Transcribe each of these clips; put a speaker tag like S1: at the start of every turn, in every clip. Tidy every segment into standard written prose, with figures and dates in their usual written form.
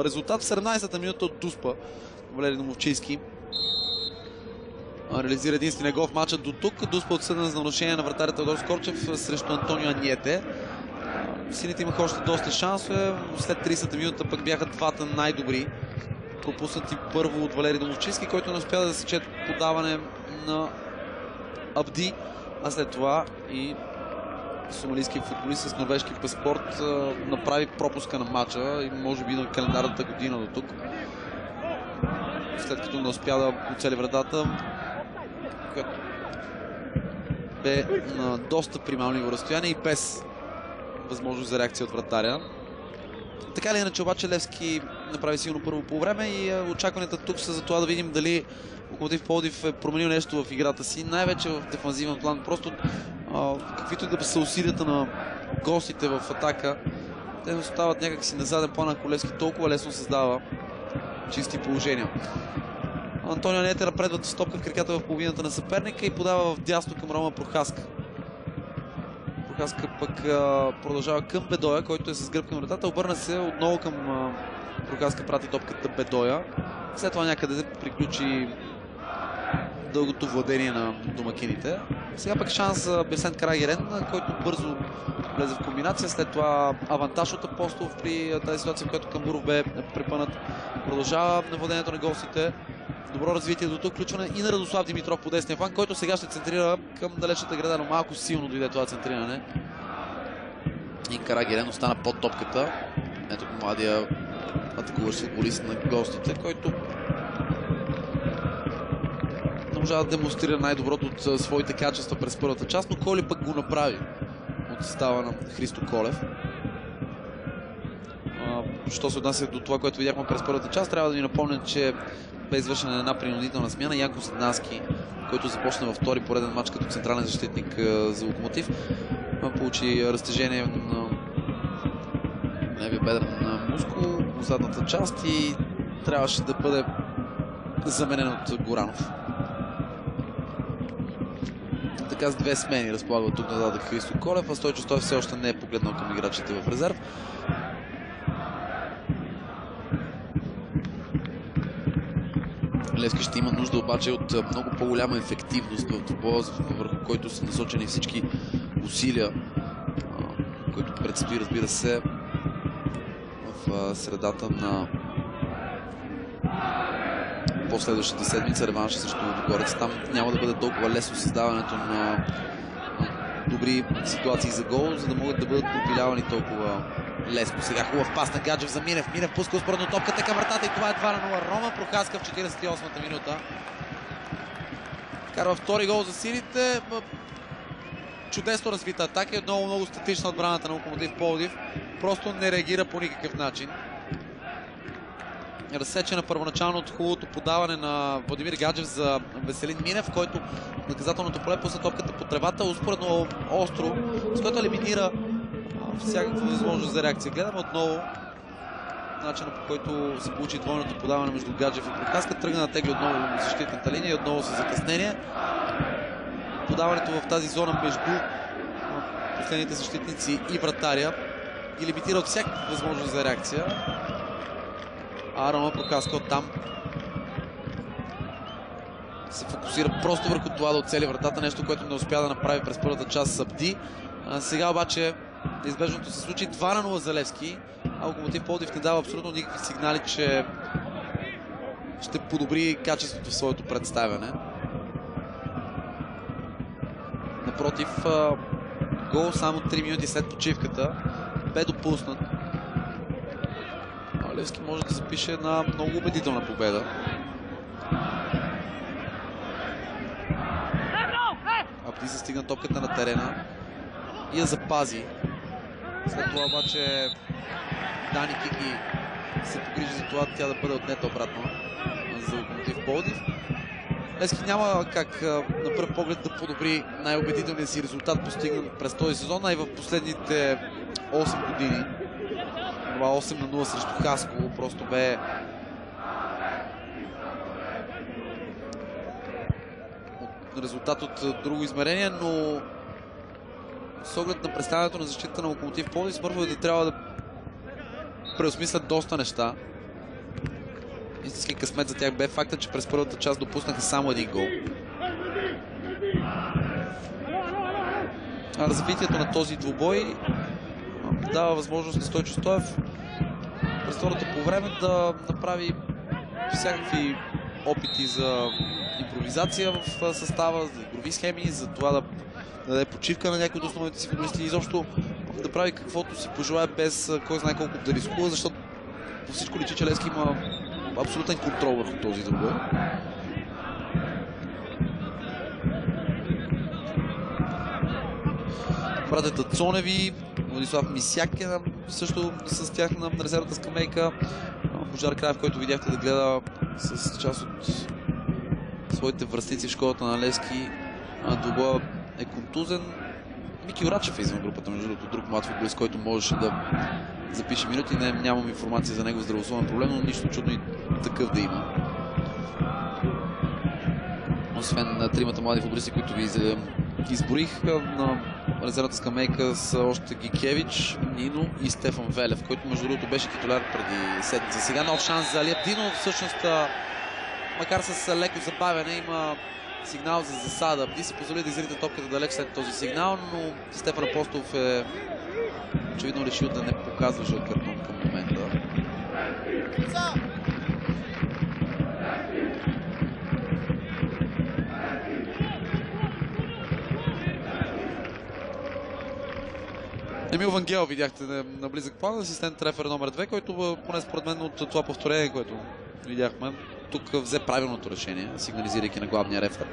S1: резултат в 17-та минута от Дуспа. Валери Домовчийски реализира единствения гол в матча до тук. Дуспа отсъден за нарушение на вратаря Теодор Скорчев срещу Антонио Аньете. Сините имаха още доста шансове. След 30-та минута пък бяха двата най-добри. Пропуснати първо от Валери Домовчийски, който не успя да засече подаване на Абди, а след това и сомалийският футболист с норвежки паспорт направи пропуска на матча и може би на календарната година до тук. След като не успя да оцели вратата, която бе на доста примамливо разстояние и без възможност за реакция от вратаря. Така или иначе обаче Левски направи силно първо по време и очакванията тук са за това да видим дали Локомотив Пловдив е променил нещо в играта си, най-вече в дефанзивен план. Просто каквито и да са усилията на гостите в атака, те остават някакси на заден план, ако Левски толкова лесно създава чисти положения. Антонио Аньете напредва с топка в краката в половината на съперника и подава в дясно към Рома Прохаска. Прохаска пък продължава към Бедоя, който е с гръб към вратата. Обърна се отново към Прохаска, прати топката Бедоя. След това някъде приключи дългото владение на домакините. Сега пък шанс за Бесен Карагерен, който бързо влезе в комбинация. След това авантаж от Апостолов при тази ситуация, в която Камбуров бе препънат. Продължава на владението на гостите. Добро развитие до тук, включване и на Радослав Димитров по десния фланг, който сега ще центрира към далечната града, но малко силно дойде това центриране. И Карагерен остана под топката. Ето младия атакуващ футболист на гостите, който не можа да демонстрира най-доброто от своите качества през първата част, но Коли пък го направи от състава на Христо Колев. Що се отнася до това, което видяхме през първата част, трябва да ви напомня, че бе извършена една принудителна смяна. Янко Седнански, който започна във втори пореден матч като централен защитник за Локомотив, получи разтежение на левия бедрен мускул в задната част и трябваше да бъде заменен от Горанов. Така с две смени разполага тук назад Христо Колев, а Стойчо Стоев все още не е погледнал към играчите в резерв. Левски ще има нужда обаче от много по-голяма ефективност в футбола, върху който са насочени всички усилия, които предстои, разбира се, в средата на последващата седмица, реванша срещу Лудогорец. Там няма да бъде толкова лесно създаването на добри ситуации за гол, за да могат да бъдат пропилявани толкова лесно. Сега хубав пас на Гаджев за Минев. Минев пуска успоредно топката към вратата и това е 2-0. Рома Прохаска в 48-та минута карва втори гол за силите. Чудесно развита атака и отново много статична отбраната на Локомотив Пловдив. Просто не реагира по никакъв начин. Разсечена първоначално от хубавото подаване на Владимир Гаджев за Веселин Минев, който наказателното поле пусна топката по тревата, успоредно остро, с което елиминира всякаква възможност за реакция. Гледаме отново начина, по който се получи двойното подаване между Гаджев и Прохаска. Тръгна на тегли отново на защитната линия и отново с закъснение. Подаването в тази зона между последните защитници и вратаря ги лимитира от всякаква възможност за реакция. А Рома Прохаска оттам се фокусира просто върху това да оцели вратата, нещо, което не успя да направи през първата част с Абди. Сега обаче неизбежното се случи 2-0 за Левски, а Локомотив Пловдив не дава абсолютно никакви сигнали, че ще подобри качеството в своето представяне. Напротив, гол само 3 минути след почивката бе допуснат. Левски може да запише една много убедителна победа. Абди застигна топката на терена и я запази. След това обаче Дани Кики се погрижи за това тя да бъде отнета обратно за Локомотив Пловдив. Левски няма как на пръв поглед да подобри най-убедителния си резултат, постигнат през този сезон, а и в последните 8 години. Това 8-0 срещу Хасково просто бе резултат от друго измерение, но с оглед на представянето на защита на Локомотив Пловдив, първо да трябва да преосмислят доста неща. Истински късмет за тях бе факта, че през първата част допуснаха само един гол. А развитието на този двубой дава възможност на Стойчо Стоев през второто по време да направи всякакви опити за импровизация в състава, за игрови схеми, за това да даде почивка на някои от основните си футболисти и изобщо да прави каквото си пожелае без кой знае колко да рискува, защото по всичко личи, че Левски има абсолютен контрол върху този двубой. Братята Цоневи, Владислав Мисяк е също с тях на резервната скамейка. Божар Краев, който видяхте да гледа с част от своите връстници в школата на Левски. Двубоя е контузен. Мики Орачев е извън групата, между другото, друг млад футболист, който можеше да запише минути. Нямам информация за него здравословен проблем, но нищо чудно и такъв да има. Освен на тримата млади футболисти, които ви изборих, на резервната скамейка са още Гикевич, Нино и Стефан Велев, който между другото беше титуляр преди седмица. Сега нов шанс за Алиев Дино. Всъщност, макар с леко забавяне, има сигнал за засада. Абди си позволи да изрита топката далеч след този сигнал, но Стефан Апостолов е очевидно решил да не показва жълт картон към момента. Емил Вангел видяхте на близък план, асистент трефер номер 2, който поне според мен от това повторение, което видяхме, тук взе правилното решение, сигнализирайки на главния рефер.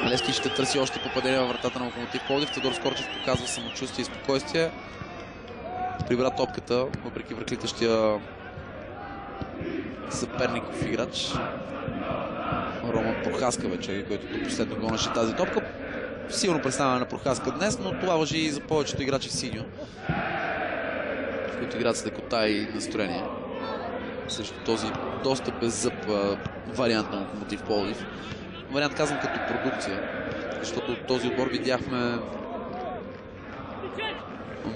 S1: Левски ще търси още попадение във вратата на Локомотив Пловдив. Тодор Скорчев показва самочувствие и спокойствие. Прибра топката, въпреки връхлитащия съперников играч. Роман Прохаска вече, който до последно гонеше тази топка. Силно представяне на Прохаска днес, но това важи и за повечето играчи в синьо, в които играят с лекота и настроение. Също този доста беззъб вариант на Локомотив Пловдив. Вариант казвам като продукция, защото от този отбор видяхме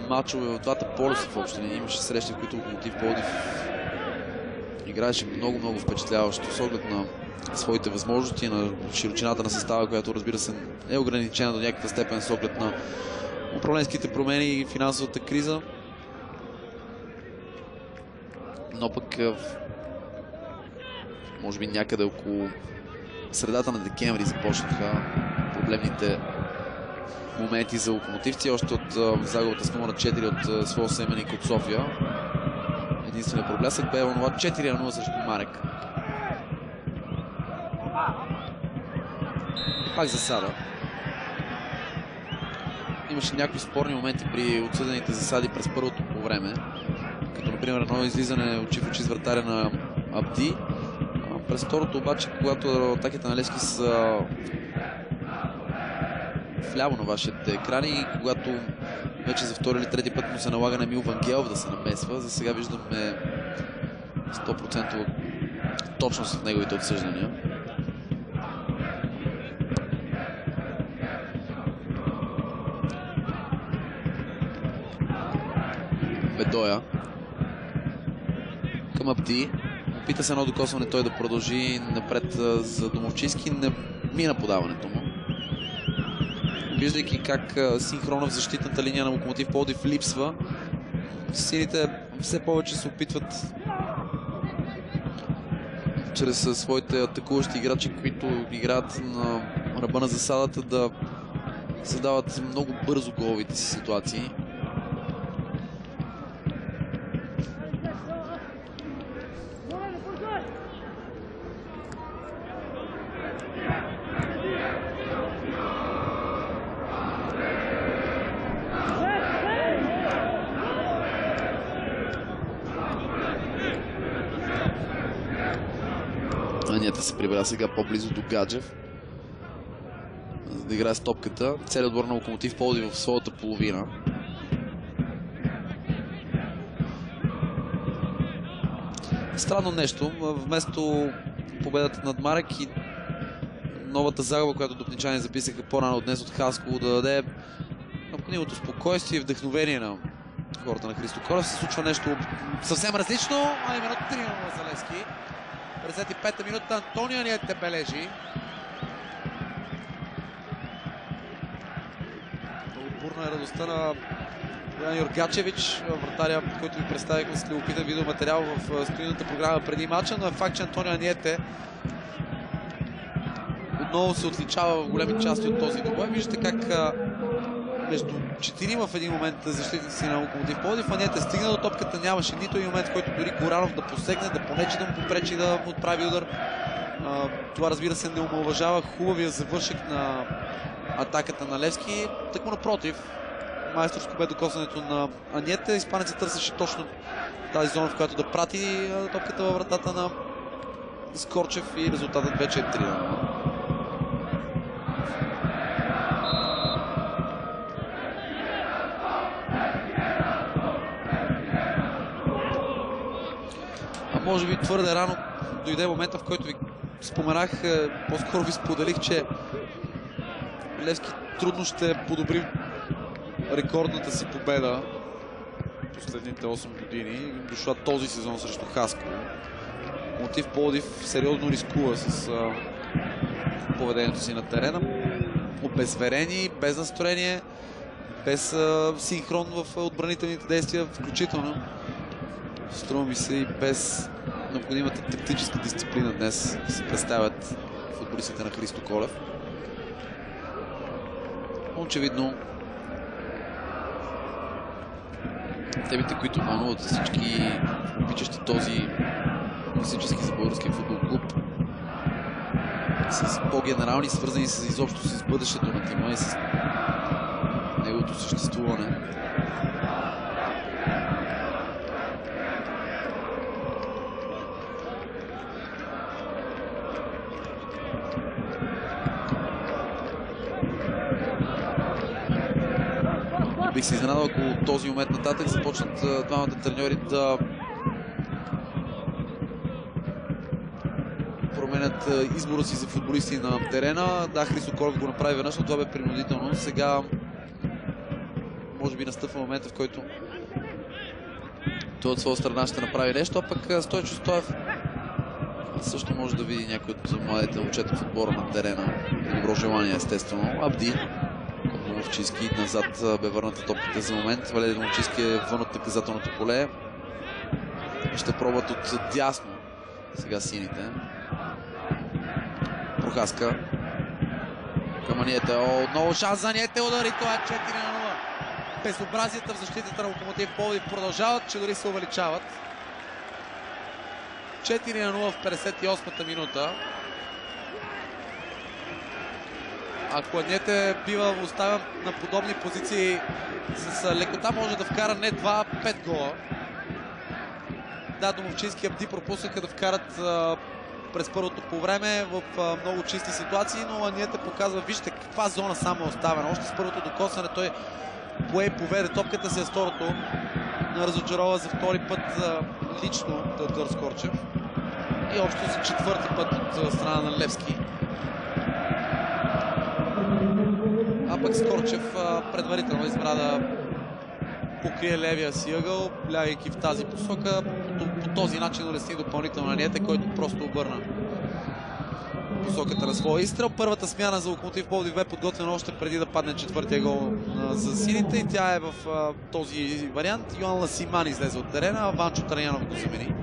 S1: мачове в двата полюса в общи линии. Имаше срещи, в които Локомотив Пловдив играеше много впечатляващо с оглед на своите възможности, на широчината на състава, която разбира се е ограничена до някаква степен с оглед на управленските промени и финансовата криза. Но пък може би някъде около средата на декември започнаха проблемните моменти за локомотивци. Още от загубата с 0-4 от своя съименник от София. Единственият проблясък бе онова 4-0 срещу Марек. И пак засада. Имаше някои спорни моменти при отсъдените засади през първото по време. Като например едно излизане очи в очи с вратаря на Абди. През второто обаче, когато атаките на Левски са вляво на вашите екрани и когато вече за втори или трети път му се налага на Емил Вангелов да се намесва, за сега виждаме 100% точност в неговите отсъждания. Бедоя към Абди. Опита се едно докосване той да продължи напред за Домовчийски. Не мина подаването му. Виждайки как синхрона в защитната линия на Локомотив Пловдив липсва, силите все повече се опитват чрез своите атакуващи играчи, които играят на ръба на засадата, да създават много бързо головите си ситуации. Анията се прибра сега по-близо до Гаджев, за да играе с топката. Целият отбор на Локомотив Пловдив в своята половина. Странно нещо. Вместо победата над Марек и новата загуба, която дупничани записаха по-рано днес от Хасково, да даде необходимото спокойствие и вдъхновение на в хората на Христо Колев се случва нещо съвсем различно, а именно 3-0 за Левски. 55-та минута Антонио Аниете бележи. Много бурна е радостта на Боян Юргачевич, вратаря, който ви представихме с любопитен видеоматериал в студийната програма преди матча, но е факт, че Антонио Аниете отново се отличава в големи части от този двубой. Виждате как между 4 в един момент защитници на Локомотив Пловдив, Аниете стигна до топката, нямаше нито един момент, в който дори Горанов да посегне, да понече, да му попречи да му отправи удар. Това, разбира се, не омаловажава хубавия завършек на атаката на Левски. Тъкмо напротив, майсторско бе докосването на Аниете. Испанецът търсеше точно тази зона, в която да прати топката във вратата на Скорчев и резултатът вече е 3-0. Може би твърде рано дойде момента, в който ви споменах, по-скоро ви споделих, че Левски трудно ще подобри рекордната си победа последните 8 години, дошла този сезон срещу Хасково. Локомотив Пловдив сериозно рискува с поведението си на терена. Обезверени, без настроение, без синхрон в отбранителните действия, включително. Струва ми се и без необходимата тактическа дисциплина днес се представят футболистите на Христо Колев. Очевидно темите, които вълнуват всички обичащи този класически за българския футбол клуб, с по-генерални, свързани с изобщо с бъдещето на тима и с неговото съществуване. Бих се изненадал, ако от този момент нататък започнат двамата треньори да променят избора си за футболисти на терена. Да, Христо Колев го направи веднъж, но това бе принудително. Сега може би настъпва момента, в който той от своя страна ще направи нещо, а пък Стойчо Стоев също може да види някой от младите момчета в отбора на терена. Добро желание, естествено. Абди Домовчийски назад бе върната топката за момент. Валери Домовчийски е вън от наказателното поле. Ще пробват от дясно сега сините. Прохаска към Аниете. Отново шанс за Аниете, удари. Това е 4-0. Безобразията в защитата на Локомотив Пловдив продължават, че дори се увеличават. 4-0 в 58-та минута. Ако Аниете бива оставен на подобни позиции, с лекота може да вкара не 2, 5 гола. Да, Домовчийски и Абди пропуснаха да вкарат през първото по време в много чисти ситуации, но Аниете показва, вижте каква зона само е оставена. Още с първото докосване той пое и поведе топката си, с второто разочарова за втори път лично Теодор Скорчев и общо за четвърти път от страна на Левски. А пък Скорчев предварително избра да покрие левия си ъгъл, лягайки в тази посока. По този начин улесни допълнително Аниете, който просто обърна посоката на своя изстрел. Първата смяна за Локомотив Пловдив бе подготвена още преди да падне четвъртия гол за сините и тя е в този вариант. Йоан Ласиман излезе от терена, а Ванчо Таранянов го замени.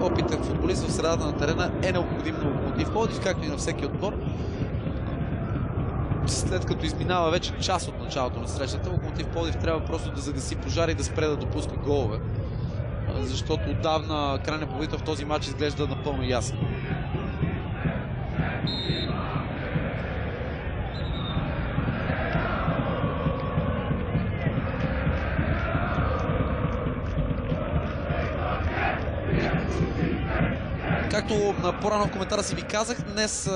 S1: Опитен футболист в средата на терена е необходим на Локомотив Пловдив, както и на всеки отбор. След като изминава вече част от началото на срещата, Локомотив Пловдив трябва просто да загаси пожар и да спре да допуска голове. Защото отдавна крайният победител в този матч изглежда напълно ясен. Както по-рано в коментара си ви казах, днес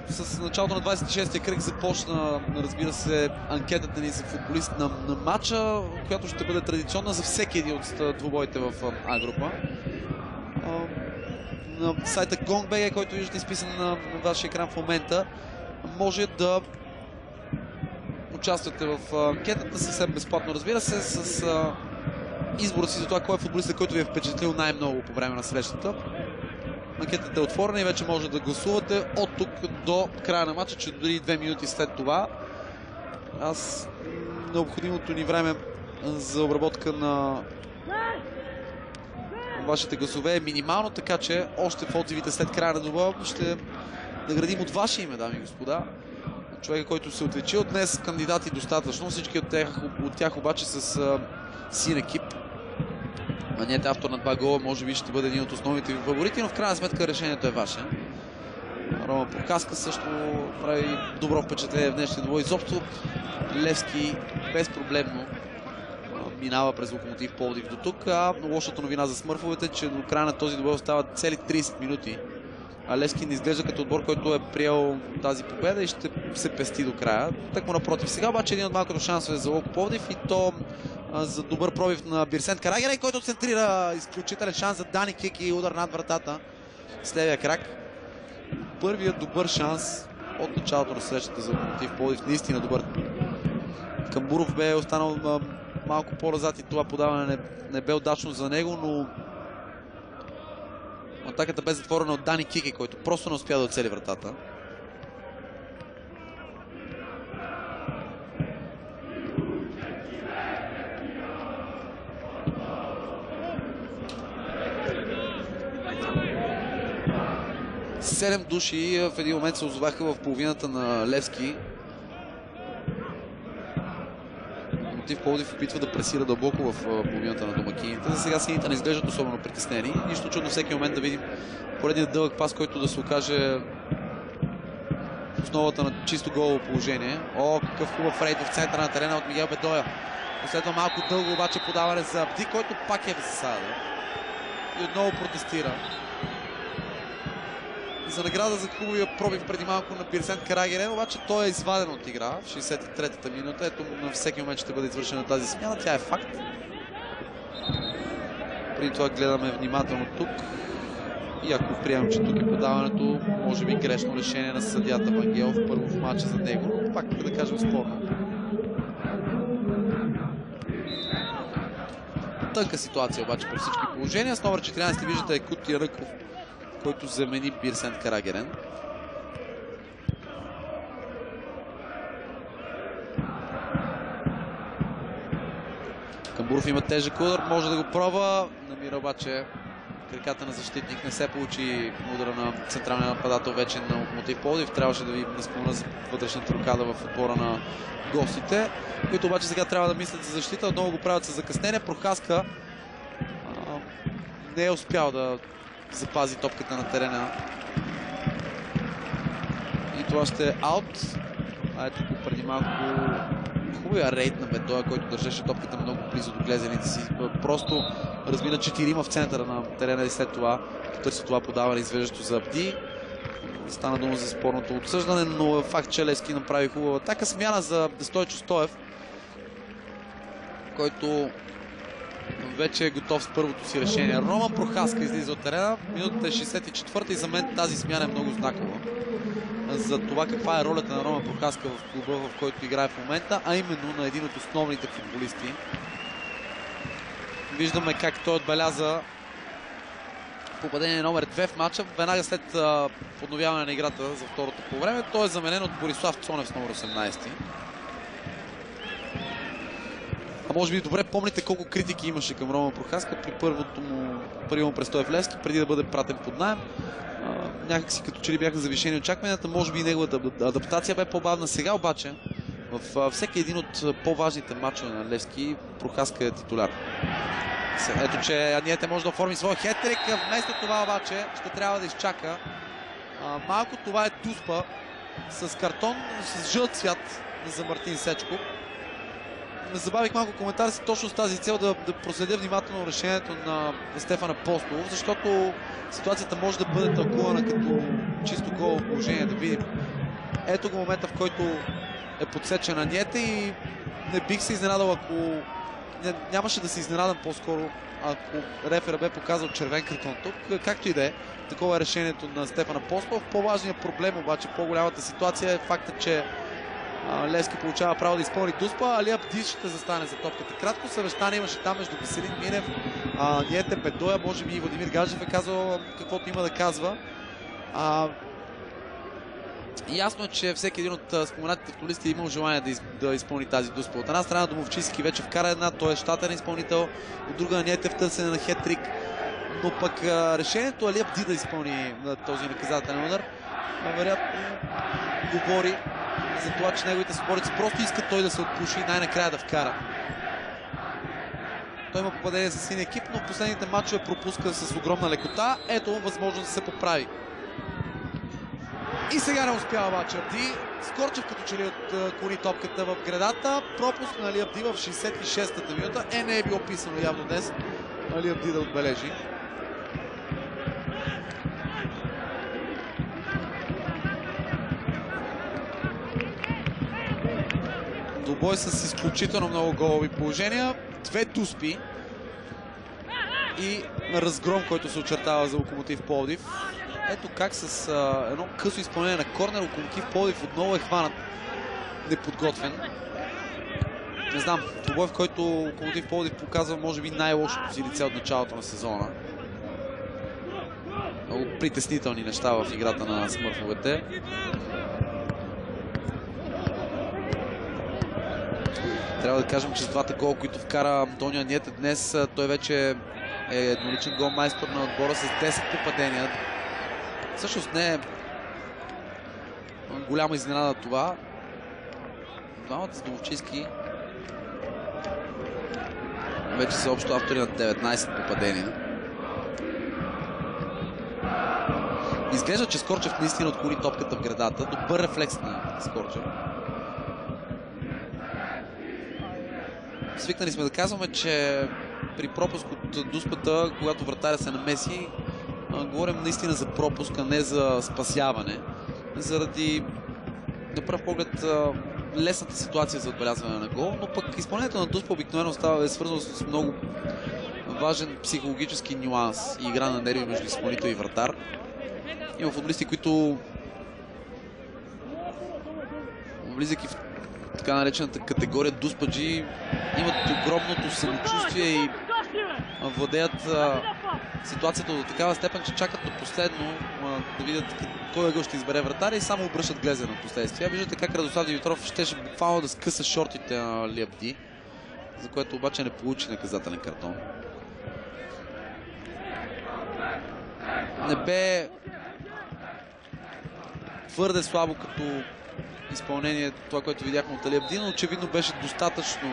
S1: с началото на 26-я кръг започна, разбира се, анкетата ни за футболист на матча, която ще бъде традиционна за всеки един от двубоите в А група. на сайта Gong.bg, който виждате изписан на вашия екран в момента, може да участвате в анкетата съвсем безплатно, разбира се, с избора си за това кой е футболистът, който ви е впечатлил най-много по време на срещата. Анкетата е отворена и вече може да гласувате от тук до края на матча, че дори 2 минути след това. Необходимото ни време за обработка на вашите гласове е минимално, така че още в отзивите след края на доба ще наградим от ваше име, дами и господа, човека, който се отличил. Днес кандидати достатъчно, всички от тях обаче с син екип. Аниете, автор на 2 гола, може би ще бъде един от основните ви фаворити, но в крайна сметка решението е ваше. Рома Прокаска също прави добро впечатление в днешния двой. Изобщо Левски безпроблемно минава през Локомотив Пловдив до тук, а лошата новина за смърфовете, че до края на този двой остават цели 30 минути. А Левски не изглежда като отбор, който е приел тази победа и ще се пести до края. Тъкмо напротив. Сега обаче един от малкото шансове за Локо Пловдив и то за добър пробив на Бирсент Карагерен, който центрира изключителен шанс за Дани Кик и удар над вратата с левия крак. Първият добър шанс от началото на срещата за Локомотив Пловдив. Наистина добър. Камбуров бе останал малко по-назад и това подаване не бе удачно за него, но атаката бе затворена от Дани Кики, който просто не успя да оцели вратата. Седем души в един момент се озоваха в половината на Левски. Локомотив Пловдив опитва да пресира дълбоко в половината на домакините. За сега сините не изглеждат особено притеснени. Нищо чудно всеки момент да видим поредният дълъг пас, който да се окаже в основата на чисто голово положение. О, какъв хубав рейд в центъра на терена от Мигел Бедоя. Последва малко дълго обаче подаване за Абди, който пак е в засада. И отново протестира. За награда за хубавия пробив преди малко на Бирсент Карагерен, обаче той е изваден от игра в 63-та минута. Ето на всеки момент ще бъде извършена тази смяна. Тя е факт. Преди това гледаме внимателно тук. И ако приемем, че тук е подаването, може би грешно решение на съдията Вангелов, първо в матча за него, но пак да кажем спорно. Тънка ситуация обаче при всички положения. С номер 14 виждате Кути Ръков, който замени Бирсент Карагерен. Камбуров има тежък удар, може да го пробва. Намира обаче краката на защитник. Не се получи удара на централния нападател вече на Локомотив Пловдив. Трябваше да ви наспомня за вътрешната рокада в отбора на гостите, които обаче сега трябва да мислят за защита. Отново го правят с закъснение. Прохаска не е успял да запази топката на терена. И това ще е аут. Ето го преди малко хубавия рейд на Бедоя, който държеше топката много близо до глезените си. Просто размина 4 в центъра на терена и след това потърси това подаване извеждащо за Абди. Стана дума за спорното отсъждане, но е факт, че Левски направи хубава атака. Смяна за Стойчо Стоев, който вече е готов с първото си решение. Рома Прохаска излиза от терена. Минутата е 64-та и за мен тази смяна е много знакова за това каква е ролята на Рома Прохаска в клуба, в който играе в момента, а именно на един от основните футболисти. Виждаме как той отбеляза попадение номер 2 в матча. Веднага след подновяване на играта за второто по време, той е заменен от Борислав Цонев с номер 18. А може би добре помните колко критики имаше към Рома Прохаска при първият му престой в Левски, преди да бъде пратен под наем. Някакси като че ли бяха завишени очакванията, може би и неговата адаптация бе по-бавна. Сега обаче в всеки един от по-важните матчове на Левски Прохаска е титуляр. Ето, че Аниете може да оформи своя хеттрик. Вместо това обаче ще трябва да изчака малко. Това е туспа с картон с жълт цвят за Мартин Сечков. Забавих малко коментар си точно с тази цел да проследя внимателно решението на Стефан Апостолов, защото ситуацията може да бъде тълкувана като чисто голово положение. Да видим. Ето го момента, в който е подсечен Аниете и не бих се изненадал, ако нямаше да се изненадам по-скоро, ако рефера бе показал червен картон тук, както и да е. Такова е решението на Стефан Апостолов. По-важният проблем обаче, по-голямата ситуация е факта, че Левски получава право да изпълни Дуспа. Али Абди ще застане за топката. Кратко съвещание имаше там между Веселин Минев, Ниете Бедоя, може би и Владимир Гаджев е казал каквото има да казва. Ясно е, че всеки един от споменатите футболисти е имал желание да изпълни тази Дуспа. От една страна Домовчийски вече вкара една, той е щатен изпълнител, от друга Ниете в търсене на хет-трик. Но пък решението Али Абди да изпълни този наказателен удар вероятно говори за това, че неговите съборници просто искат той да се отпуши и най-накрая да вкара. Той има попадение с син екип, но в последните матчове пропуска с огромна лекота. Ето възможност да се поправи. И сега не успява обаче Абди. Скорчев като че ли отклони топката в гредата. Пропуск на Али Абди в 66-та минута. Не е било писано явно днес Али Абди да отбележи. Двубой с изключително много голови положения. Две Дуспи и разгром, който се очертава за Локомотив Пловдив. Ето как с едно късо изпълнение на корнер Локомотив Пловдив отново е хванат неподготвен. Не знам, двубой, в който Локомотив Пловдив показва може би най-лошото си лице от началото на сезона. Много притеснителни неща в играта на смърфовете. Трябва да кажем, че с двата гола, които вкара Антонио Аниете днес, той вече е едноличен голмайстор на отбора с 10 попадения. Всъщност не е голяма изненада това. Двамата с Домовчийски вече са общо автори на 19 попадения. Изглежда, че Скорчев наистина отклони топката в гредата. Добър рефлекс на Скорчев. Свикнали сме да казваме, че при пропуск от Дуспата, когато вратаря се намеси, говорим наистина за пропуск, а не за спасяване. Заради, на пръв поглед, лесната ситуация за отбелязване на гол, но пък изпълнението на Дуспа обикновено става свързано с много важен психологически нюанс и игра на нерви между изпълнител и вратар. Има футболисти, които влизайки в така наречената категория Дуспаджи, имат огромното самочувствие и владеят ситуацията до такава степен, че чакат до последно да видят кой ъгъл ще избере вратаря и само обръщат глезена на последствия. Виждате как Радослав Димитров щеше буквално да скъса шортите на Али Абди, за което обаче не получи наказателен картон. Не бе твърде слабо като изпълнение това, което видяхме от Али Абди, но очевидно беше достатъчно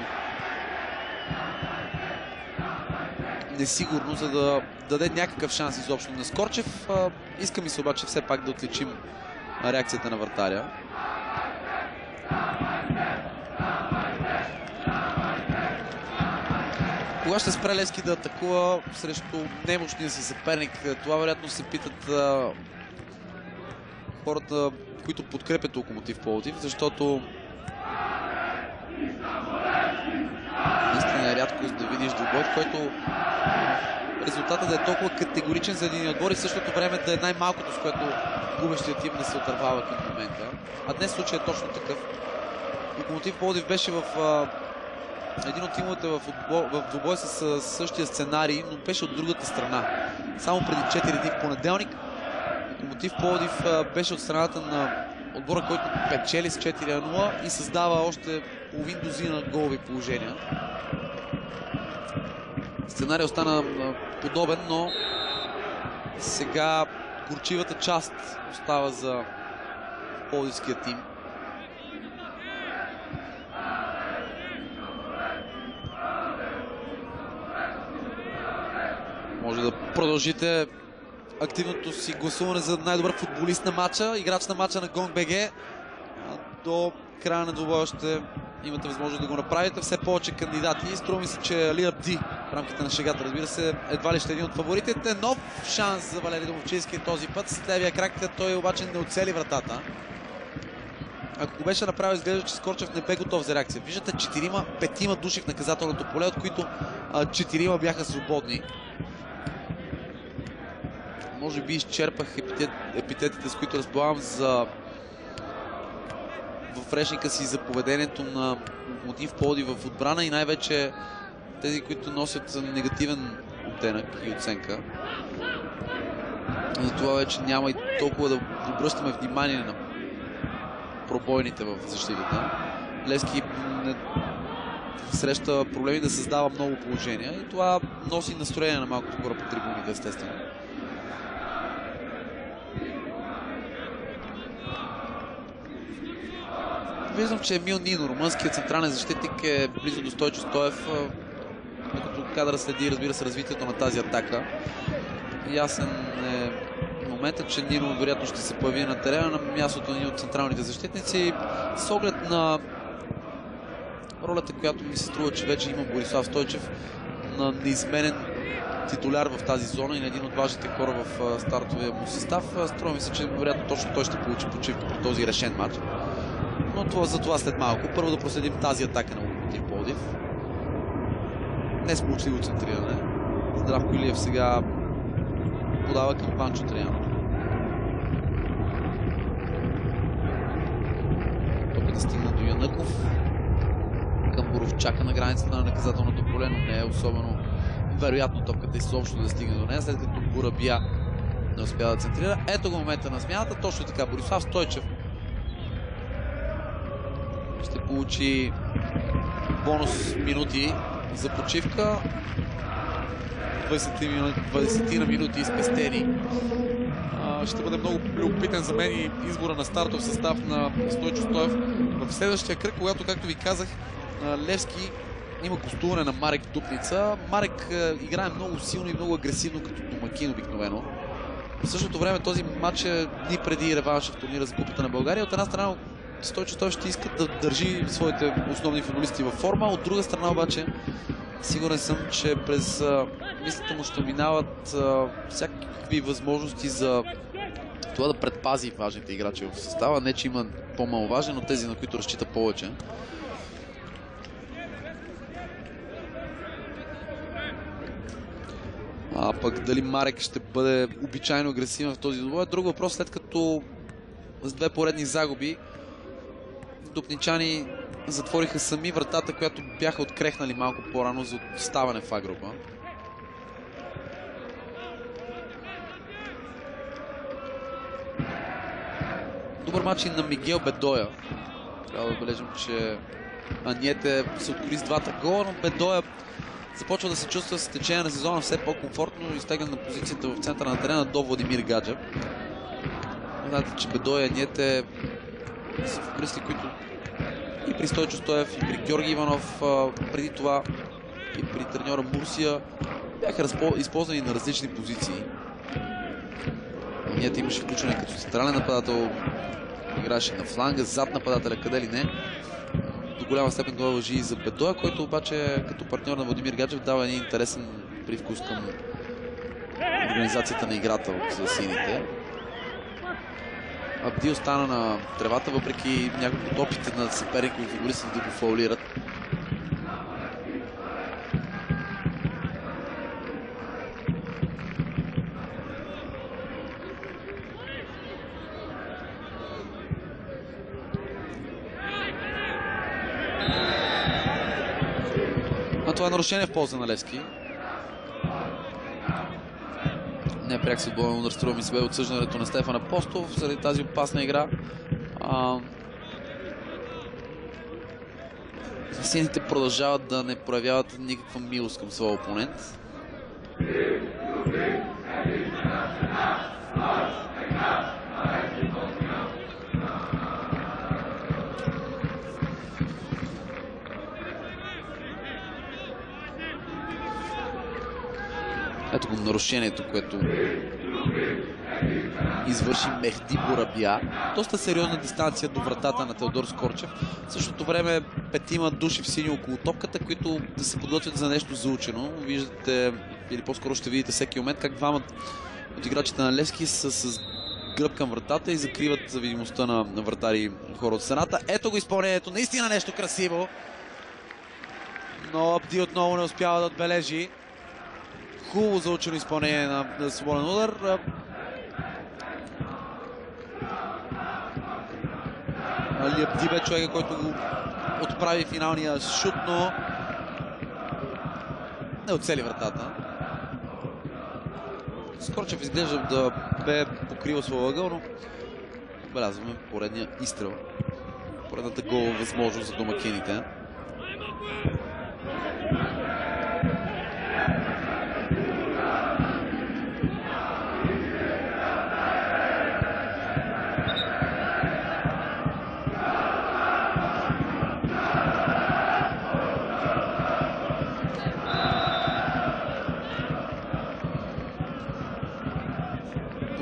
S1: несигурно, за да даде някакъв шанс изобщо на Скорчев. Иска ми се обаче все пак да отличим реакцията на вратаря. Кога ще спре Левски да атакува срещу немощния си съперник? Това вероятно се питат хората, които подкрепят Локомотив Пловдив, защото наистина е рядко да видиш двубой, в който резултатът да е толкова категоричен за един отбор и в същото време да е най-малкото, с което губещият тим да се отървава към момента. А днес случай е точно такъв. Локомотив Пловдив беше в един от тимовете в двубой с същия сценарий, но беше от другата страна. Само преди 4 дни в понеделник Локомотив Пловдив беше от страната на отбора, който печели с 4-0 и създава още половин дозина голови положения. Сценарий остана подобен, но сега горчивата част остава за пловдивския тим. Може да продължите активното си гласуване за най-добър футболист на матча, играч на матча на GONG.BG. До края на двубоя ще имате възможност да го направите. Все повече кандидати. Струва ми се, че Али Абди в рамките на шегата, разбира се, едва ли ще е един от фаворитите. Нов шанс за Валери Домовчийски този път. С левия крак той обаче не оцели вратата. ако го беше направил, изглежда, че Скорчев не бе готов за реакция. Виждате, 5 души в наказателното поле, от които 4 бяха свободни. Може би изчерпах епитетите, с които разполагам в речника си за поведението на Локомотив Пловдив в отбрана и най-вече тези, които носят негативен оттенък и оценка. Затова вече няма и толкова да обръщаме внимание на пробойните в защитата. Левски среща проблеми да създава много положения и това носи настроение на малкото хора по трибуните, естествено. Виждам, че Емил Нино, румънският централен защитник, е близо до Стойчо Стоев, като кадър следи, разбира се, развитието на тази атака. Ясен е момента, че Нино вероятно ще се появи на терена на мястото на един от централните защитници. С оглед на ролята, която ми се струва, че вече има Борислав Стойчев, на неизменен титуляр в тази зона и на един от важните хора в стартовия му състав, струва ми се, че вероятно точно той ще получи почивка по този решен матч. Но за това след малко. Първо да проследим тази атака на Локомотив Пловдив. Несполучливо центриране. Здравко Илиев сега подава към Панчо Троянов. Топката стигна до Янъков. Към Боровчака на границата на наказателното поле, но не е особено вероятно топката изобщо да стигне до нея, след като Бурабия не успя да центрира. Ето го момента на смяната. Точно така. Борислав Стойчев ще получи бонус минути за почивка. 20 на минути изпестени. Ще бъде много любопитен за мен и избора на стартов състав на Стойчо Стоев в следващия кръг, когато, както ви казах, Левски има гостуване на Марек в Дупница. Марек играе много силно и много агресивно като домакин обикновено. В същото време този матч е дни преди реванша в турнира за Купата на България. От една страна Стойчо Стоев ще иска да държи своите основни футболисти във форма, от друга страна обаче сигурен съм, че през мислите му ще минават всякакви възможности за това да предпази важните играчи в състава. Не, че има по-маловажен, но тези, на които разчита повече. А пък дали Марек ще бъде обичайно агресивен в този двубой е друг въпрос, след като с 2 поредни загуби дупничани затвориха сами вратата, която бяха открехнали малко по-рано за отставане в А-група. Добър мач и на Мигел Бедоя. Трябва да отбележим, че Аньете се откори с 2 гола, но Бедоя започва да се чувства с течение на сезона все по-комфортно и изтегна на позицията в центъра на терена до Владимир Гаджев. Знаете, че Бедоя и Аньете са футболисти, които и при Стойчо Стоев, и при Георги Иванов преди това, и при треньора Мурсия бяха използвани на различни позиции. Аньете имаше включване като централен нападател, играше на фланга, зад нападателя, къде ли не. До голяма степен това важи и за Бедоя, който обаче като партньор на Владимир Гаджев дава един интересен привкус към организацията на играта от сините. Абди остана на тревата, въпреки няколко опити на съперника и футболистите да го фаулират. Но това е нарушение в полза на Левски. Не пряк се отборен удар, струва ми се бе отсъждането на Стефан Апостолов заради тази опасна игра. Сините продължават да не проявяват никаква милост към своя опонент. Ето го нарушението, което извърши Мехди Бурабия. Доста сериозна дистанция до вратата на Теодор Скорчев. В същото време 5 души в сини около топката, които да се подготвят за нещо заучено. Виждате, или по-скоро ще видите всеки момент, как двама от играчите на Левски са с гръб към вратата и закриват за видимостта на вратари хора от стената. Ето го изпълнението, наистина нещо красиво. Но Абди отново не успява да отбележи. Хубаво заучено изпълнение на свободен удар. Али Абди бе човека, който го отправи финалния шут, но не оцели вратата. Скорчев изглежда да бе покрил своя ъгъл, но отбелязваме поредния изстрел. Поредната голова възможност за домакините.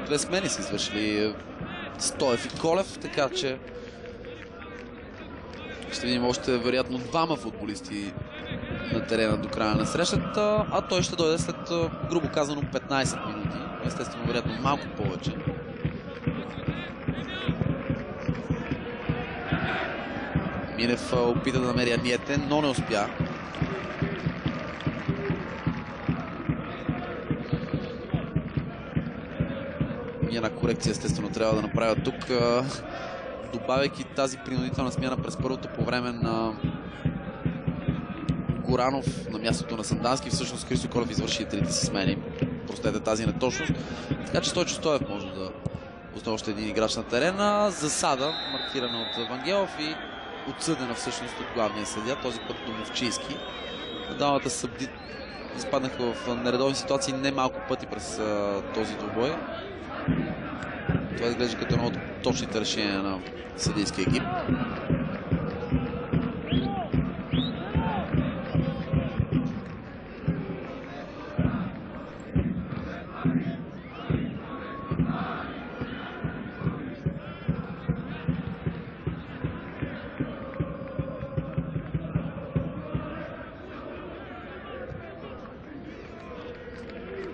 S1: Две смени са извършили Стоев и Колев, така че ще видим още вероятно двама футболисти на терена до края на срещата, а той ще дойде след, грубо казано, 15 минути. Естествено, вероятно малко повече. Минев опита да намери Аниете, но не успя. Една корекция естествено трябва да направят тук, добавяйки тази принудителна смяна през първото по време на Горанов на мястото на Сандански. Всъщност Христо Колев извърши трите си смени. Простете тази неточност. Така че Стойчо Стоев може да остане още един играч на терена. Засада, маркирана от Вангелов и отсъдена всъщност от главния съдия, този път Домовчийски. Двамата съдии изпаднаха в нередовни ситуации немалко пъти през този двубой. Това изглежда като едно от точните решения на съдийския екип.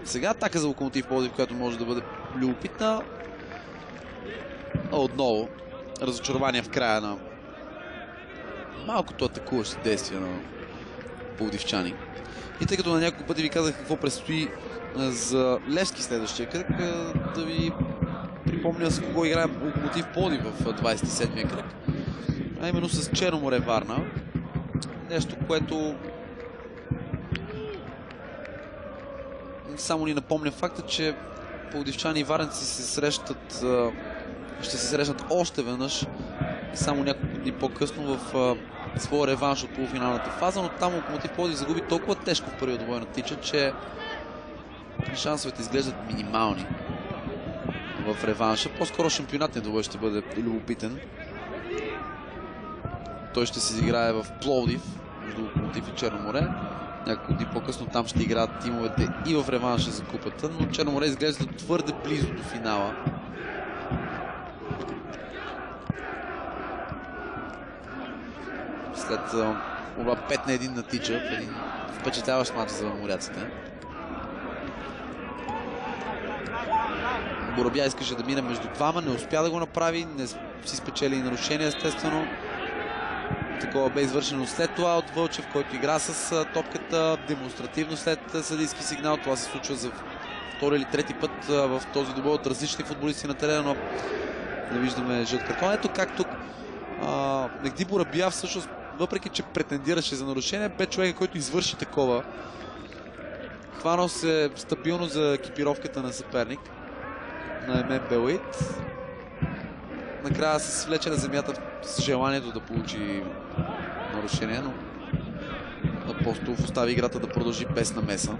S1: Сега атака за Локомотив Пловдив, която може да бъде любопитна. Отново разочарование в края на малкото атакуващи действия на пловдивчани. И тъй като на няколко пъти ви казах какво предстои за Левски следващия кръг, да ви припомня с кого играем Локомотив Пловдив в 27-я кръг. А именно с Черно море Варна. Нещо, което само ни напомня факта, че пловдивчани и варненци ще се срещнат още веднъж само няколко дни по-късно в своя реванш от полуфиналната фаза, но там Локомотив Пловдив загуби толкова тежко в първия двой на Тича, че шансовете изглеждат минимални в реванша. По-скоро шампионатният двой ще бъде любопитен. Той ще се изиграе в Пловдив между Локомотив и Черно море. Няколко дни по-късно там ще играят тимовете и в реванша за купата, но Черно море изглежда твърде близо до финала. След това 5-1 на Тича, един впечатляващ мач за моряците. Боробя искаше да мине между двама, не успя да го направи, не си спечели и нарушение естествено. Такова бе извършено след това от Вълчев, който игра с топката демонстративно след съдийски сигнал. Това се случва за втори или трети път в този двубой от различни футболисти на терена, но не виждаме жълт картон. Ето как тук Мехди Боробя всъщност, въпреки че претендираше за нарушение, бе човека, който извърши такова. Хванал се стабилно за екипировката на съперник на Емен Белуит. Накрая се свлече на земята с желанието да получи нарушение, но Апостолов остави играта да продължи без намеса.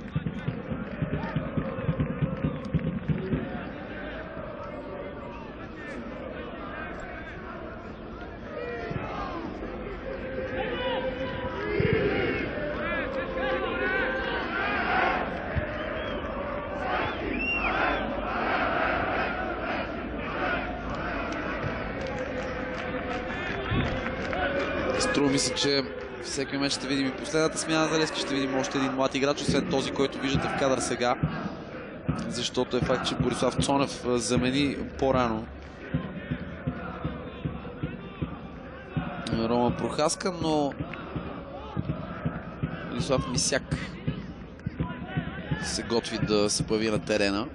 S1: Струва ми се, че всеки момент ще видим и последната смяна за Левски. Ще видим още един млад играч, освен този, който виждате в кадър сега. защото е факт, че Борислав Цонев замени по-рано Рома Прохаска, но Борислав Мисяк се готви да се появи на терена.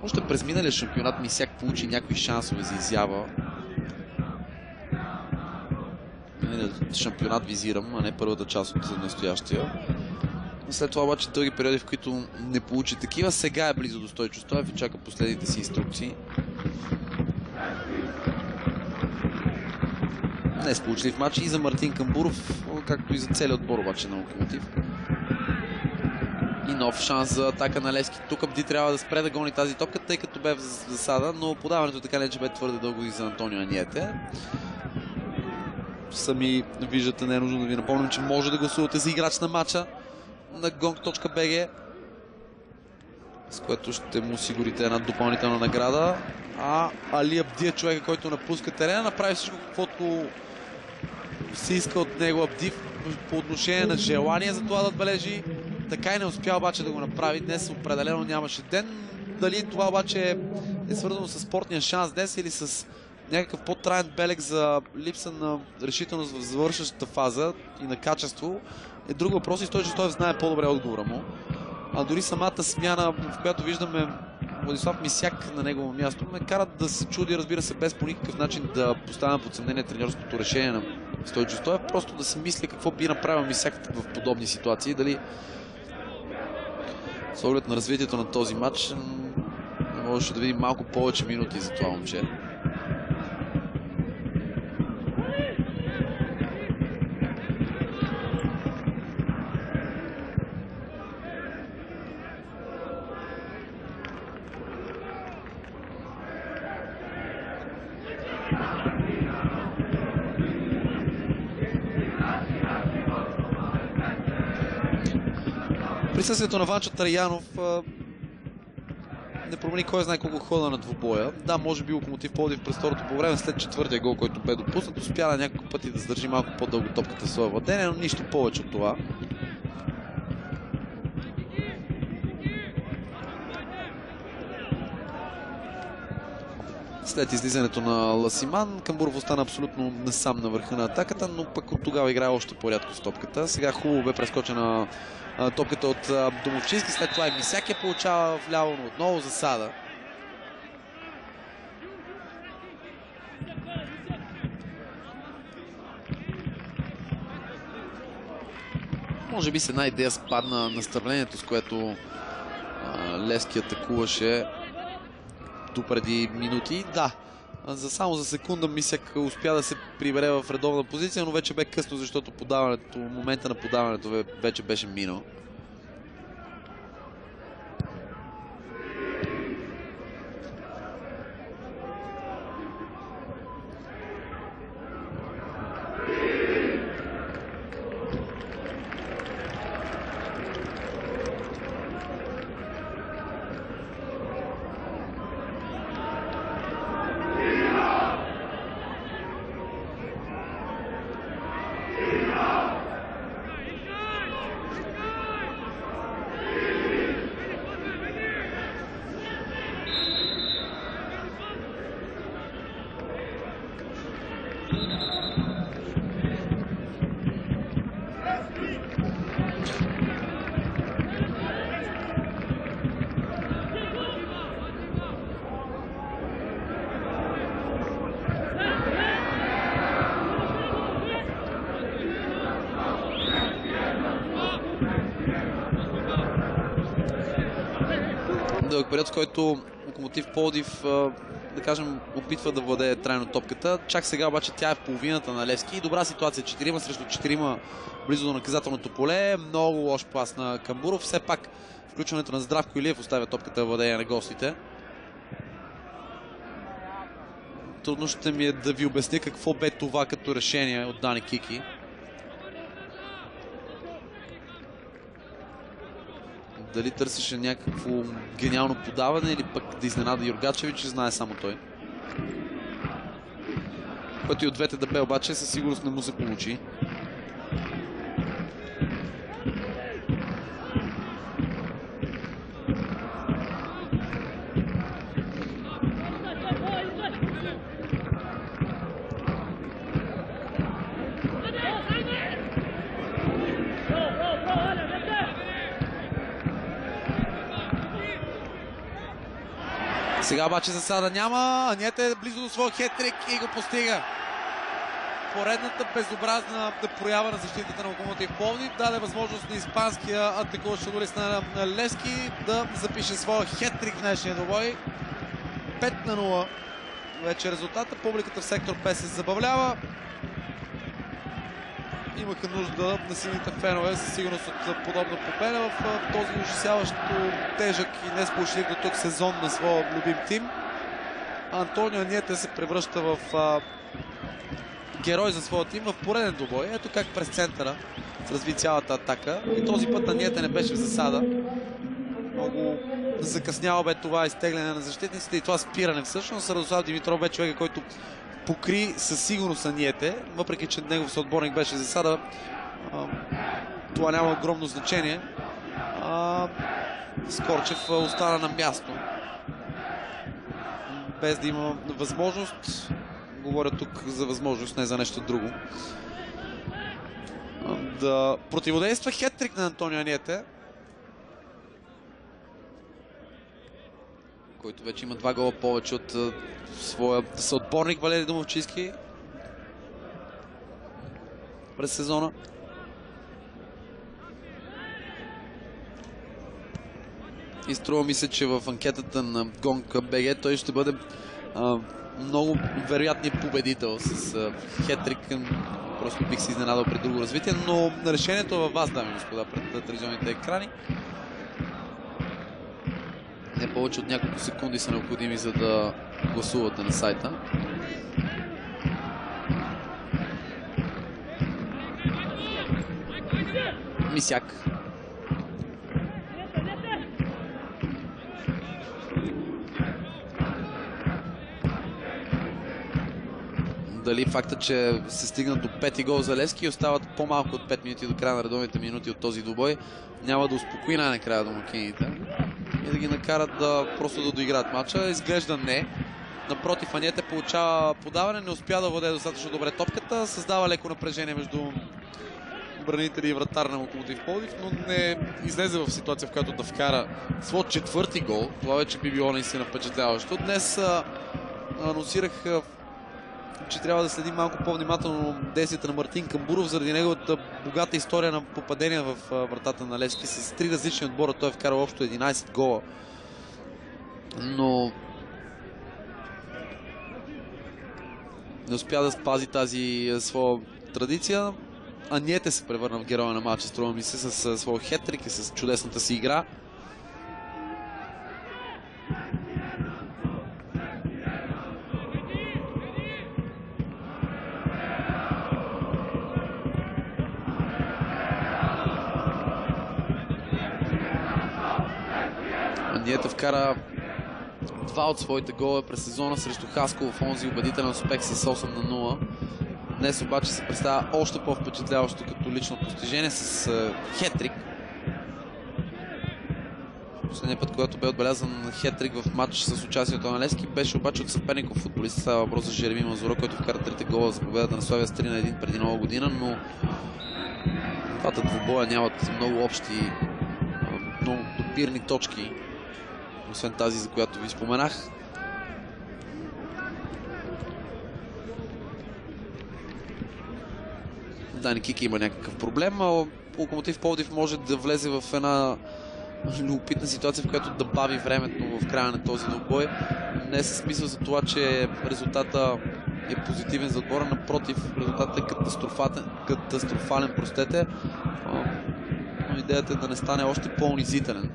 S1: Още през миналия шампионат Мисяк получи някакви шансове за изява. Шампионат визирам, а не първата част от настоящия. След това обаче дълги периоди, в които не получи такива. Сега е близо до Стойчо Стоев и чака последните си инструкции. Не сполучлив матч и за Мартин Камбуров, както и за целият отбор обаче на Локомотив. И нов шанс за атака на Левски. Тук Абди трябва да спре да гони тази топка, тъй като бе в засада, но подаването така не че бе твърде дълго и за Антонио Аниете. Сами виждате, не е нужно да ви напомням, че може да гласувате за играч на матча на gong.bg, с което ще му осигурите една допълнителна награда. А Али Абди е човека, който напуска терена, направи всичко, каквото се иска от него Абди по отношение на желание за това да отбележи. Така и не успя обаче да го направи. Днес определено нямаше ден. Дали това обаче е свързано с спортния шанс днес или с някакъв по-траен белег за липса на решителност в завършващата фаза и на качество е друг въпрос и Стойчо Стоев знае по-добре отговора му. А дори самата смяна, в която виждаме Владислав Мисяк на негово място, ме карат да се чуди, разбира се, без по никакъв начин да поставя под съмнение треньорското решение на Стойчо Стоев, просто да се мисли какво би направил Мисяк в подобни ситуации. Дали с оглед на развитието на този матч можеше да видим малко повече минути за това момче. Присъствието на Ванчо Траянов не промени кой знае колко хода на двубоя. Да, може би Локомотив Пловдив през второто по време, след четвъртия гол, който бе допуснат, успя на няколко пъти да задържи малко по-дълго топката в своя владение, но нищо повече от това. След излизането на Ласиман, Камбуров остана абсолютно не сам на върха на атаката, но пък от тогава играе още по-рядко с топката. Сега хубаво бе прескочена топката от Домовчински, след това и Мисяк я получава вляво, но отново засада. Може би с една идея спадна настъплението, с което Левски атакуваше допреди минути. Да, само за секунда Мисяк успя да се прибере в редовна позиция, но вече бе късно, защото момента на подаването вече беше минал. Дълъг период, с който Локомотив Пловдив, да кажем, опитва да владее трайно топката. Чак сега обаче тя е в половината на Левски и добра ситуация. 4 срещу 4 близо до наказателното поле. Много лош пас на Камбуров. Все пак включването на Здравко Илиев оставя топката в владение на гостите. Трудно ще ми е да ви обясня какво бе това като решение от Дани Кики. Дали търсеше някакво гениално подаване или пък да изненада Юргачевич, знае само той. Който и от двете да бе обаче със сигурност не му се получи. Сега обаче засада няма. Аньете е близо до своя хеттрик и го постига. Поредната безобразна проява на защитата на Локомотив Пловдив даде възможност на испанския атакуващ футболист на Левски да запише своя хеттрик в днешния двубой. 5-0 вече резултата. Публиката в сектор 5 се забавлява. Имаха нужда на силните фенове със сигурност от подобна победа в този ужасяващо тежък и несполучлив до тук сезон на своя любим тим. Антонио Аньете се превръща в герой за своя тим в пореден двубой. Ето как през центъра се разви цялата атака. И този път Аньете не беше в засада. Много закъсняло бе това изтегляне на защитниците и това спиране всъщност. Радослав Димитров бе човека, който покри със сигурност Аньете, въпреки че негов съотборник беше в засада. Това няма огромно значение. Скорчев остана на място, без да има възможност. Говоря тук за възможност, не за нещо друго. Да противодейства хеттрик на Антонио Аньете, който вече има 2 гола повече от своя съотборник Валери Домовчийски през сезона. И струва ми се, че в анкетата на Гонка БГ той ще бъде много вероятният победител с хеттрик. Просто бих се изненадал при друго развитие, но решението е във вас, дами и господа, пред телевизионните екрани. Не повече от няколко секунди са необходими, за да гласувате на сайта. Мисяк. Дали факта, че се стигна до 5 гол за Левски и остават по-малко от 5 минути до края на редовните минути от този двубой, няма да успокои най-накрая домакините и да ги накарат просто да доиграят матча. Изглежда не. Напротив, Аньете получава подаване, не успя да владее достатъчно добре топката, създава леко напрежение между бранители и вратар на Локомотив Пловдив, но не излезе в ситуация, в която да вкара своя 4-ти гол. Това вече би било наистина впечатляващо. Днес анонсирах, че трябва да следим малко по-внимателно действията на Мартин Камбуров заради неговата богата история на попадения в вратата на Левски. С 3 различни отбора той е вкарал общо 11 гола. Но не успя да спази тази своя традиция. Аньете се превърна в героя на матча, струва ми се, с своя хетрик и с чудесната си игра. Аньете вкара 2 от своите гола през сезона срещу Хасково в онзи убедителен успех с 8-0. Днес обаче се представя още по-впечатляващо като лично постижение с хетрик. Последният път, когато бе отбелязан хетрик в матч с участието на Левски, беше обаче от съперников футболист. Става въпрос за Жереми Мазуро, който вкара 3 гола за победата на Славия с 3-1 преди Нова година, но двата двубоя нямат много общи, много допирни точки, освен тази, за която ви споменах. Дани Кики има някакъв проблем, а Локомотив Пловдив може да влезе в една любопитна ситуация, в която да бави времето в края на този двубой. Не е със смисъл за това, че резултата е позитивен за отбора, напротив, резултатът е катастрофален, простете, но идеята е да не стане още по-унизителен.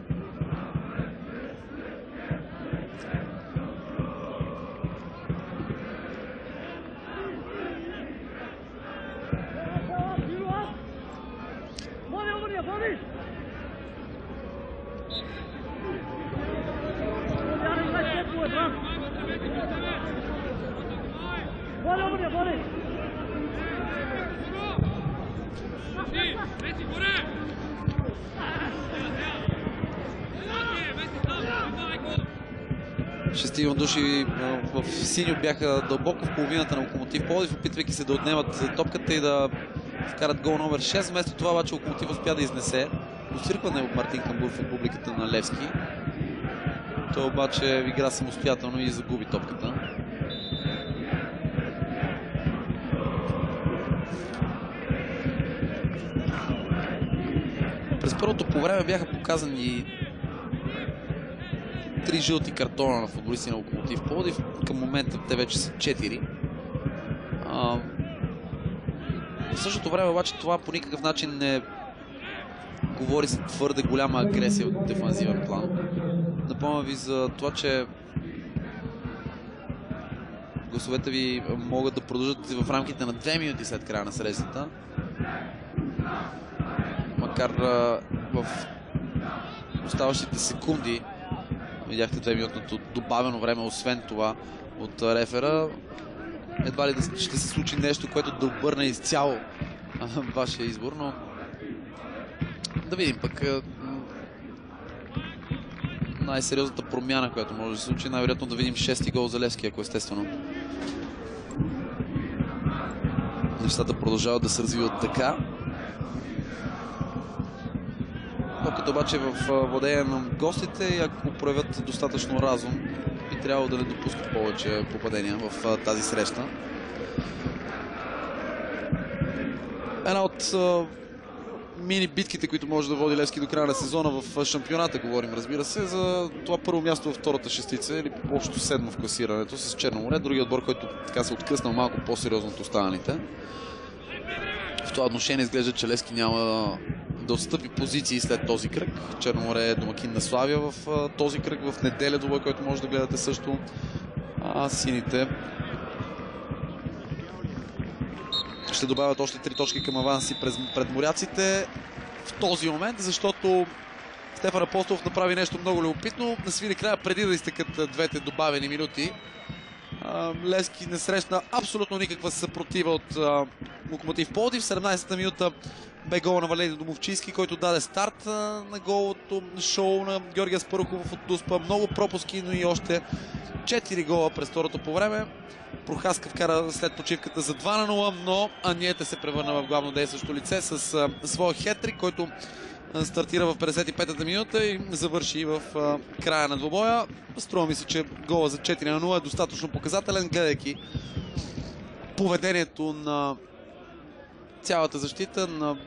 S1: Шестима души в синьо бяха дълбоко в половината на Локомотив Пловдив, опитвайки се да отнемат топката и да вкарат гол номер 6. Вместо това обаче Локомотив успя да изнесе освиркване от Мартин Камбуров от публиката на Левски. Той обаче игра самостоятелно и загуби топката. През първото по време бяха показани 3 жълти картона на футболисти на Локомотив Пловдив. Към момента те вече са 4. В същото време обаче това по никакъв начин не говори за твърде голяма агресия от дефанзивен план. Напомням ви за това, че гласовете ви могат да продължат в рамките на 2 минути след края на срещата. Макар в оставащите секунди видяхте 2-минутното добавено време, освен това от рефера. Едва ли ще се случи нещо, което да обърне изцяло вашия избор, но да видим пък. Най-сериозната промяна, която може да се случи, най-вероятно да видим 6-ти гол за Левски, ако естествено нещата продължават да се развиват така. Докато обаче в владение на гостите, ако проявят достатъчно разум, би трябвало да не допускат повече попадения в тази среща. Една от мини битките, които може да води Левски до края на сезона в шампионата, говорим, разбира се, за това първо място във втората шестица или общо 7 в класирането с Черноморе. Другият отбор, който така се откъснал малко по-сериозно от останалите. В това отношение изглежда, че Левски няма да отстъпи позиции след този кръг. Черноморе е домакин на Славия в този кръг. В неделя двубой, който може да гледате също. Сините ще добавят още 3 точки към аванси пред моряците в този момент, защото Стефан Апостолов направи нещо много любопитно. Насвири края преди да изтекат двете добавени минути. Левски не срещна абсолютно никаква съпротива от Локомотив Пловдив. В 17-та минута бе гол на Валери Домовчийски, който даде старт на голото шоу на Георги Аспарухов от Дуспа. Много пропуски, но и още 4 гола през второто по време. Прохаска вкара след почивката за 2-0, но Аниете се превърна в главно действащо лице с своя хетрик, който стартира в 55-та минута и завърши в края на двобоя. Струва ми се, че гола за 4-0 е достатъчно показателен, гледайки поведението на цялата защита на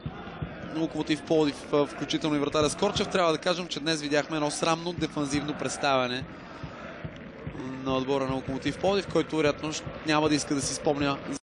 S1: Локомотив Пловдив, включително и вратаря Скорчев. Трябва да кажем, че днес видяхме едно срамно дефанзивно представяне на отбора на Локомотив Пловдив, който вероятно няма да иска да си спомня